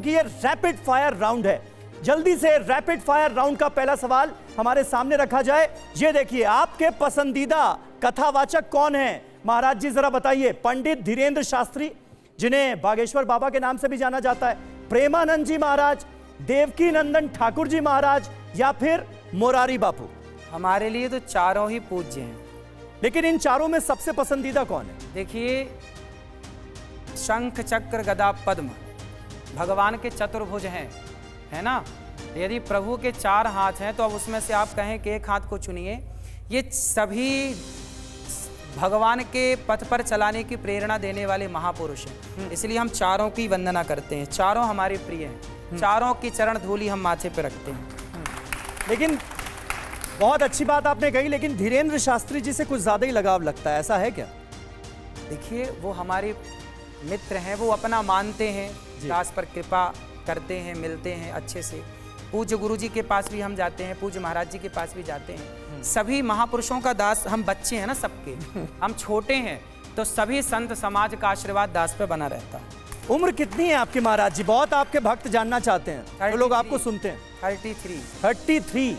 क्योंकि ये rapid fire round है। जल्दी से रैपिड फायर राउंड का पहला सवाल हमारे सामने रखा जाए। ये देखिए, आपके पसंदीदा कथावाचक कौन है? महाराज जी जरा बताइए। पंडित धीरेन्द्र शास्त्री, जिन्हें बागेश्वर बाबा के नाम से भी जाना जाता है, प्रेमानंद जी महाराज, देवकी नंदन ठाकुर जी महाराज, या फिर मोरारी बापू? हमारे लिए तो चारों ही पूज्य हैं। लेकिन इन चारों में सबसे पसंदीदा कौन है? देखिए, शंख चक्र गदा पद्म भगवान के चतुर्भुज हैं, है ना। यदि प्रभु के 4 हाथ हैं तो अब उसमें से आप कहें कि एक हाथ को चुनिए। ये सभी भगवान के पथ पर चलाने की प्रेरणा देने वाले महापुरुष हैं, इसलिए हम चारों की वंदना करते हैं। चारों हमारे प्रिय हैं, चारों की चरण धूलि हम माथे पर रखते हैं। लेकिन बहुत अच्छी बात आपने कही, लेकिन धीरेन्द्र शास्त्री जी से कुछ ज्यादा ही लगाव लगता है, ऐसा है क्या? देखिए, वो हमारे मित्र हैं, वो अपना मानते हैं, दास पर कृपा करते हैं, मिलते हैं अच्छे से। पूज्य गुरु जी के पास भी हम जाते हैं, पूज्य महाराज जी के पास भी जाते हैं। सभी महापुरुषों का दास, हम बच्चे हैं ना सबके, हम छोटे हैं, तो सभी संत समाज का आशीर्वाद दास पे बना रहता है। उम्र कितनी है आपकी महाराज जी? बहुत आपके भक्त जानना चाहते हैं, तो लोग आपको सुनते हैं। 33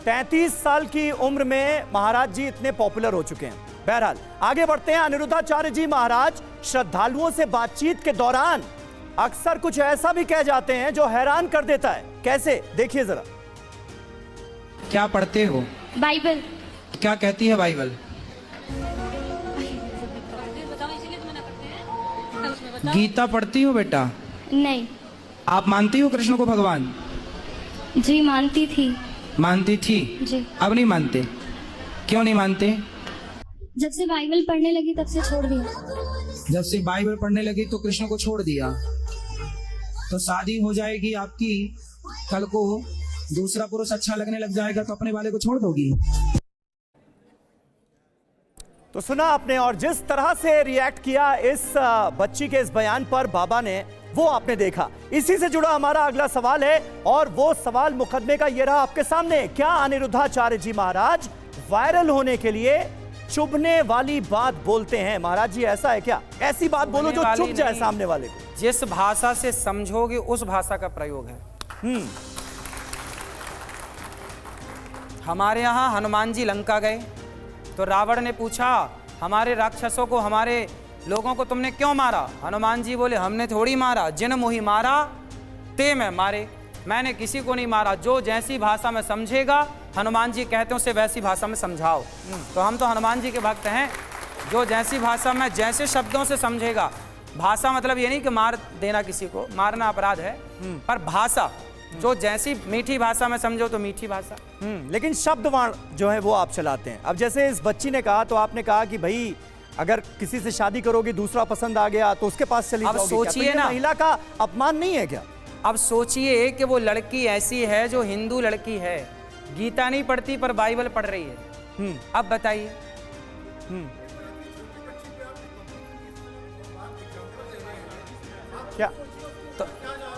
33 साल की उम्र में महाराज जी इतने पॉपुलर हो चुके हैं। बहरहाल आगे बढ़ते हैं। अनिरुद्धाचार्य जी महाराज श्रद्धालुओं से बातचीत के दौरान अक्सर कुछ ऐसा भी कह जाते हैं जो हैरान कर देता है। कैसे? देखिए जरा। क्या पढ़ते हो? बाइबल। क्या कहती है बाइबल? गीता पढ़ती हो बेटा? नहीं। आप मानती हो कृष्ण को भगवान? जी मानती थी। मानती थी? जी। अब नहीं मानते? क्यों नहीं मानते? जब से बाइबल पढ़ने लगी तब से छोड़ दिया। जब से बाइबल पढ़ने लगी तो कृष्ण को छोड़ दिया। तो शादी हो जाएगी आपकी, कल को दूसरा पुरुष अच्छा लगने लग जाएगा तो अपने वाले को छोड़ दोगी? तो सुना आपने, और जिस तरह से रिएक्ट किया इस बच्ची के इस बयान पर बाबा ने, वो आपने देखा। इसी से जुड़ा हमारा अगला सवाल है, और वो सवाल मुकदमे का ये रहा आपके सामने। क्या अनिरुद्धाचार्य जी महाराज वायरल होने के लिए चुभने वाली बात बोलते हैं? महाराज जी ऐसा है क्या? ऐसी बात बोलो जो चुभ जाए सामने वाले को। जिस भाषा से समझोगे उस भाषा का प्रयोग है। हमारे यहाँ हनुमान जी लंका गए तो रावण ने पूछा, हमारे राक्षसों को, हमारे लोगों को तुमने क्यों मारा? हनुमान जी बोले, हमने थोड़ी मारा, जिन मोहि मारा ते मैं मारे। मैंने किसी को नहीं मारा, जो जैसी भाषा में समझेगा, हनुमान जी कहते हैं उसे वैसी भाषा में समझाओ। तो हम तो हनुमान जी के भक्त हैं, जो जैसी भाषा में जैसे शब्दों से समझेगा। भाषा मतलब ये नहीं कि मार देना, किसी को मारना अपराध है, पर भाषा जो जैसी मीठी भाषा में समझो तो मीठी भाषा। लेकिन शब्दवाण जो है वो आप चलाते हैं। अब जैसे इस बच्ची ने कहा, तो आपने कहा कि भाई अगर किसी से शादी करोगी, दूसरा पसंद आ गया तो उसके पास चली जाओगी। अब सोचिए ना, महिला का अपमान नहीं है क्या? अब सोचिए कि वो लड़की ऐसी है जो हिंदू लड़की है, गीता नहीं पढ़ती पर बाइबल पढ़ रही है। अब बताइए। क्या तो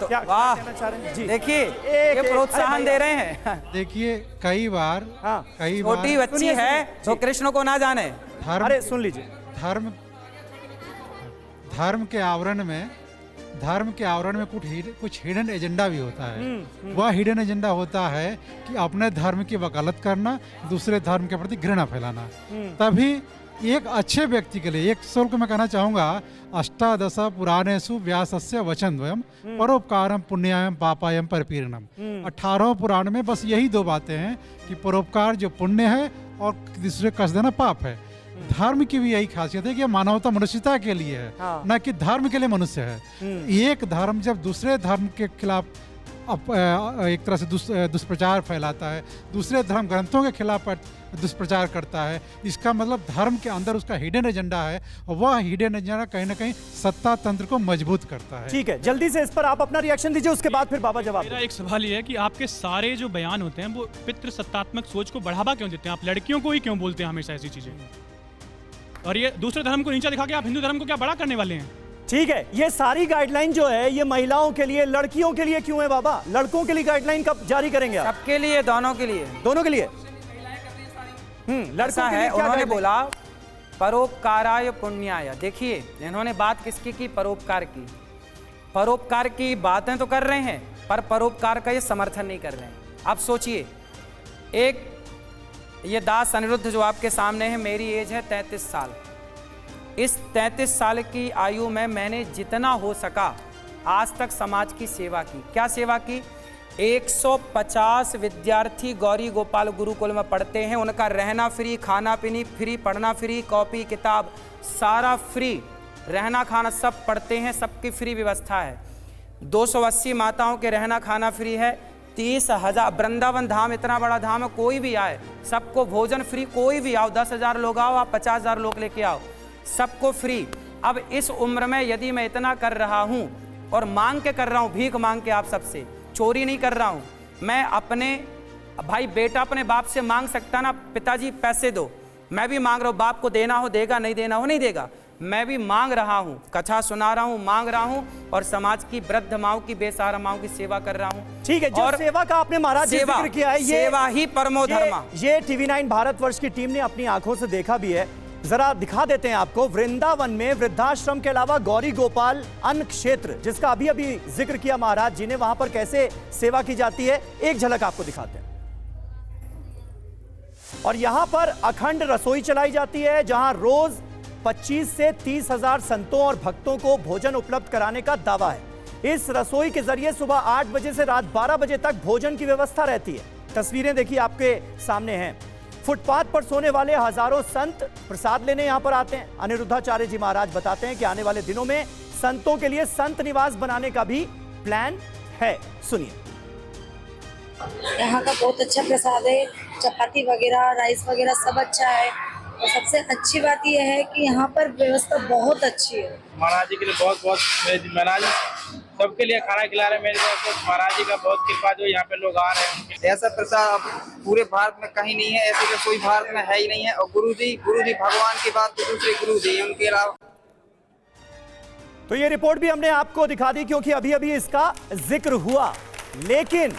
क्या वाह, कहना चाह रहे हैं जी? देखिए ये प्रोत्साहन दे रहे हैं। देखिए, कई बार छोटी बच्ची है तो कृष्ण को ना जाने। अरे सुन लीजिए, धर्म के आवरण में कुछ हिडन एजेंडा भी होता है। वह हिडन एजेंडा होता है कि अपने धर्म की वकालत करना, दूसरे धर्म के प्रति घृणा फैलाना। तभी एक अच्छे व्यक्ति के लिए, एक श्लोक में कहना चाहूंगा, अष्टादश पुराणेषु व्यासस्य वचनद्वयम् परोपकारम पुण्यायम पापायम परपीड़नम। 18 पुराण में बस यही 2 बातें हैं कि परोपकार जो पुण्य है और दूसरे कष्ट देना पाप है। धर्म की भी यही खासियत है कि मानवता मनुष्यता के लिए है, न कि धर्म के लिए मनुष्य है। एक धर्म जब दूसरे धर्म के खिलाफ एक तरह से दुष्प्रचार फैलाता है, दूसरे धर्म ग्रंथों के खिलाफ दुष्प्रचार करता है, इसका मतलब धर्म के अंदर उसका हिडन एजेंडा है, और वह हिडन एजेंडा कहीं ना कहीं सत्ता तंत्र को मजबूत करता है। ठीक है, जल्दी से इस पर आप अपना रिएक्शन दीजिए, उसके बाद फिर बाबा जवाब। मेरा एक सवाल ये है कि आपके सारे जो बयान होते हैं वो पितृ सत्तात्मक सोच को बढ़ावा क्यों देते हैं? आप लड़कियों को ही क्यों बोलते हैं हमेशा ऐसी चीजें? और ये दूसरे धर्म को नीचा दिखा के आप हिंदू धर्म को क्या बड़ा करने वाले हैं? ठीक है, ये सारी गाइडलाइन जो है ये महिलाओं के लिए, लड़कियों के लिए क्यों है बाबा? लड़कों के लिए गाइडलाइन कब जारी करेंगे आप? सबके लिए, दोनों के लिए। दोनों के लिए। लड़का है, उन्होंने बोला परोपकाराय पुण्याय। देखिए इन्होंने बात किसकी की? परोपकार की। परोपकार की बातें तो कर रहे हैं पर परोपकार का ये समर्थन नहीं कर रहे हैं। आप सोचिए, एक ये दास अनिरुद्ध जो आपके सामने है, मेरी एज है 33 साल। इस 33 साल की आयु में मैंने जितना हो सका आज तक समाज की सेवा की। क्या सेवा की? 150 विद्यार्थी गौरी गोपाल गुरुकुल में पढ़ते हैं, उनका रहना फ्री, खाना पीनी फ्री, पढ़ना फ्री, कॉपी किताब सारा फ्री, रहना खाना सब पढ़ते हैं, सबकी फ्री व्यवस्था है। 280 माताओं के रहना खाना फ्री है। 30,000 वृंदावन धाम इतना बड़ा धाम है, कोई भी आए सबको भोजन फ्री, कोई भी आओ, 10,000 लोग आओ, आप 50,000 लोग लेके आओ, सबको फ्री। अब इस उम्र में यदि मैं इतना कर रहा हूँ और मांग के कर रहा हूँ, भीख मांग के, आप सबसे चोरी नहीं कर रहा हूँ मैं, अपने भाई बेटा अपने बाप से मांग सकता ना, पिताजी पैसे दो, मैं भी मांग रहा हूँ, बाप को देना हो देगा, नहीं देना हो नहीं देगा, मैं भी मांग रहा हूँ, कथा सुना रहा हूँ, मांग रहा हूँ और समाज की वृद्ध माओं की, बेसहारा माओं की सेवा कर रहा हूँ। ठीक है, जो और सेवा का आपने महाराज जी जिक्र किया है, ये सेवा ही परमो धर्मा। ये TV9 भारतवर्ष की टीम ने अपनी आंखों से देखा भी है। जरा दिखा देते हैं आपको। वृंदावन में वृद्धाश्रम के अलावा गौरी गोपाल अन्न क्षेत्र, जिसका अभी अभी जिक्र किया महाराज जी ने, वहां पर कैसे सेवा की जाती है, एक झलक आपको दिखाते हैं। और यहां पर अखंड रसोई चलाई जाती है, जहां रोज 25 से 30,000 संतों और भक्तों को भोजन उपलब्ध कराने का दावा है। इस रसोई के जरिए सुबह 8 बजे से रात 12 बजे तक भोजन की व्यवस्था रहती है। तस्वीरें देखिए आपके सामने हैं। फुटपाथ पर सोने वाले हजारों संत प्रसाद लेने यहां पर आते हैं। अनिरुद्धाचार्य जी महाराज बताते हैं कि आने वाले दिनों में संतों के लिए संत निवास बनाने का भी प्लान है। सुनिए। यहाँ का बहुत अच्छा प्रसाद है, चपाती वगैरह, राइस वगैरह सब अच्छा है। और सबसे अच्छी बात यह है कि यहाँ पर व्यवस्था बहुत अच्छी है। महाराज जी के लिए बहुत बहुत महाराज सबके लिए खाना खिला रहे हैं। मेरे को महाराज जी का बहुत कृपा जो यहाँ पे लोग आ रहे हैं। ऐसा प्रसाद पूरे भारत में कहीं नहीं है, ऐसे कोई भारत में है ही नहीं है। और गुरु जी भगवान की बात तो दूसरे गुरु जी हैं, उनके अलावा। तो ये रिपोर्ट भी हमने आपको दिखा दी क्योंकि अभी अभी इसका जिक्र हुआ, लेकिन